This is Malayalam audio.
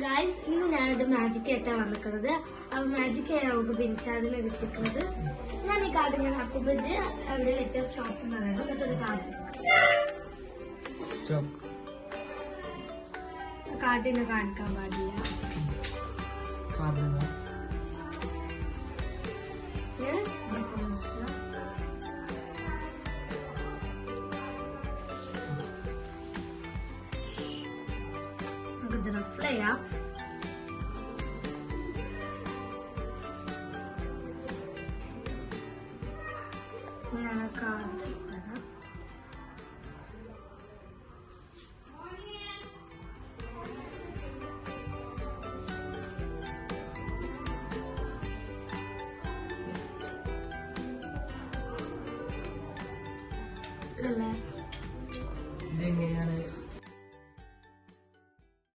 ഗൈസ്, ഇന്ന് ഞാനൊരു മാജിക് ആയിട്ടാണ് വന്നിട്ടുള്ളത്. ആ മാജിക് ആയി നമുക്ക് ബിൻഷാദിനെ കിട്ടിക്കുന്നത്. ഞാൻ ഈ കാർഡ് ഞാൻ അക്കുബജ് അവിടെ ലേറ്റസ്റ്റ് ഷോപ്പ് എന്ന് പറയുന്നത്. എന്നിട്ടൊരു കാർഡിനെ കാണിക്കാൻ പാടില്ല. നമുക്ക് ഇത് റഫ്ല ചെയ്യാം.